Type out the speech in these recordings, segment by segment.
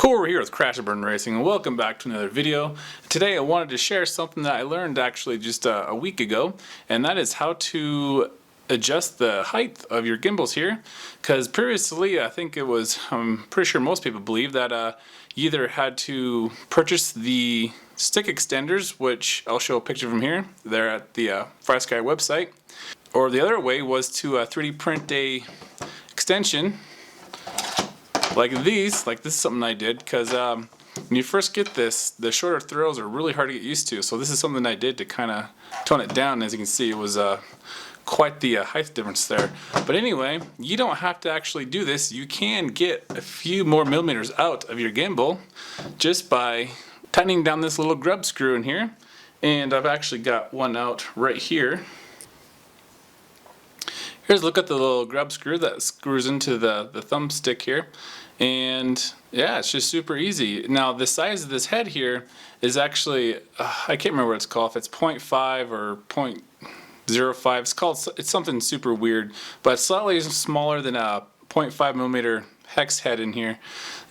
Cool, we're here with Crash and Burn Racing and welcome back to another video. Today I wanted to share something that I learned actually just a week ago, and that is how to adjust the height of your gimbals here. Because previously, I think it was, I'm pretty sure most people believe that you either had to purchase the stick extenders, which I'll show a picture from here. They're at the FrSky website. Or the other way was to 3D print a extension like these. Like this is something I did because when you first get this, the shorter throws are really hard to get used to. So this is something I did to kind of tone it down. As you can see, it was quite the height difference there. But anyway, you don't have to actually do this. You can get a few more millimeters out of your gimbal just by tightening down this little grub screw in here. And I've actually got one out right here. Here's a look at the little grub screw that screws into the thumbstick here. And yeah, it's just super easy. Now the size of this head here is actually, I can't remember what it's called, if it's 0.5 or 0.05. It's something super weird, but it's slightly smaller than a 0.5 millimeter hex head in here.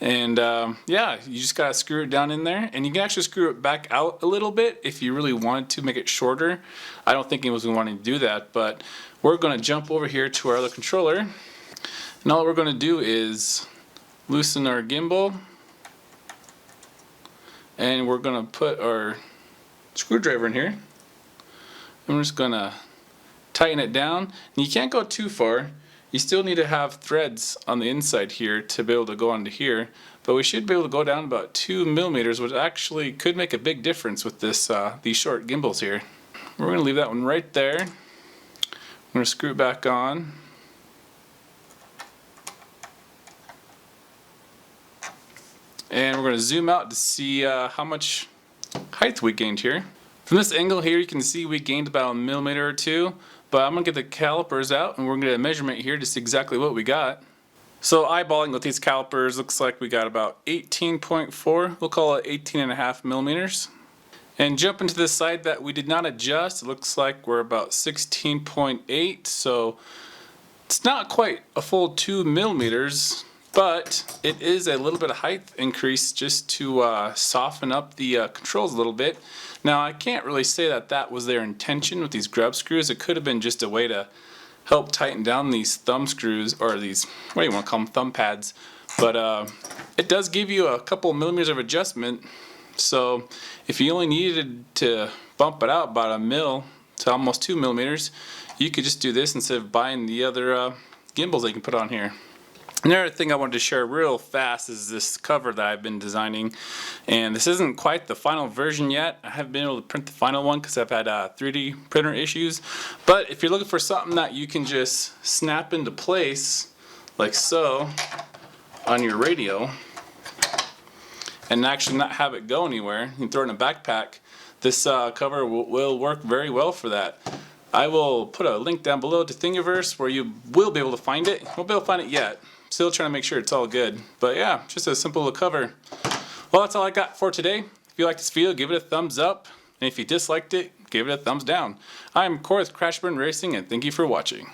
And yeah, you just gotta screw it down in there, and you can actually screw it back out a little bit if you really wanted to make it shorter. I don't think it was wanting to do that, but we're gonna jump over here to our other controller, and all we're gonna do is loosen our gimbal, and we're gonna put our screwdriver in here, and we're just gonna tighten it down. And you can't go too far. You still need to have threads on the inside here to be able to go onto here, but we should be able to go down about 2 millimeters, which actually could make a big difference with this these short gimbals here. We're gonna leave that one right there. I'm gonna screw it back on. And we're going to zoom out to see how much height we gained here. From this angle here, you can see we gained about 1 millimeter or 2, but I'm going to get the calipers out and we're going to get a measurement here to see exactly what we got. So eyeballing with these calipers, looks like we got about 18.4, we'll call it 18.5 millimeters. And jumping to the side that we did not adjust, it looks like we're about 16.8, so it's not quite a full 2 millimeters. But it is a little bit of height increase just to soften up the controls a little bit. Now I can't really say that that was their intention with these grub screws. It could have been just a way to help tighten down these thumb screws, or these, what do you want to call them, thumb pads. But it does give you a couple millimeters of adjustment. So if you only needed to bump it out about 1 mil to almost 2 millimeters, you could just do this instead of buying the other gimbals that you can put on here. Another thing I wanted to share real fast is this cover that I've been designing, and this isn't quite the final version yet. I haven't been able to print the final one because I've had 3D printer issues, but if you're looking for something that you can just snap into place like so on your radio and actually not have it go anywhere, you can throw it in a backpack, this cover will work very well for that. I will put a link down below to Thingiverse where you will be able to find it. You won't be able to find it yet. Still trying to make sure it's all good. But yeah, just a simple little cover. Well, that's all I got for today. If you liked this video, give it a thumbs up. And if you disliked it, give it a thumbs down. I'm Corey with Crash Burn Racing, and thank you for watching.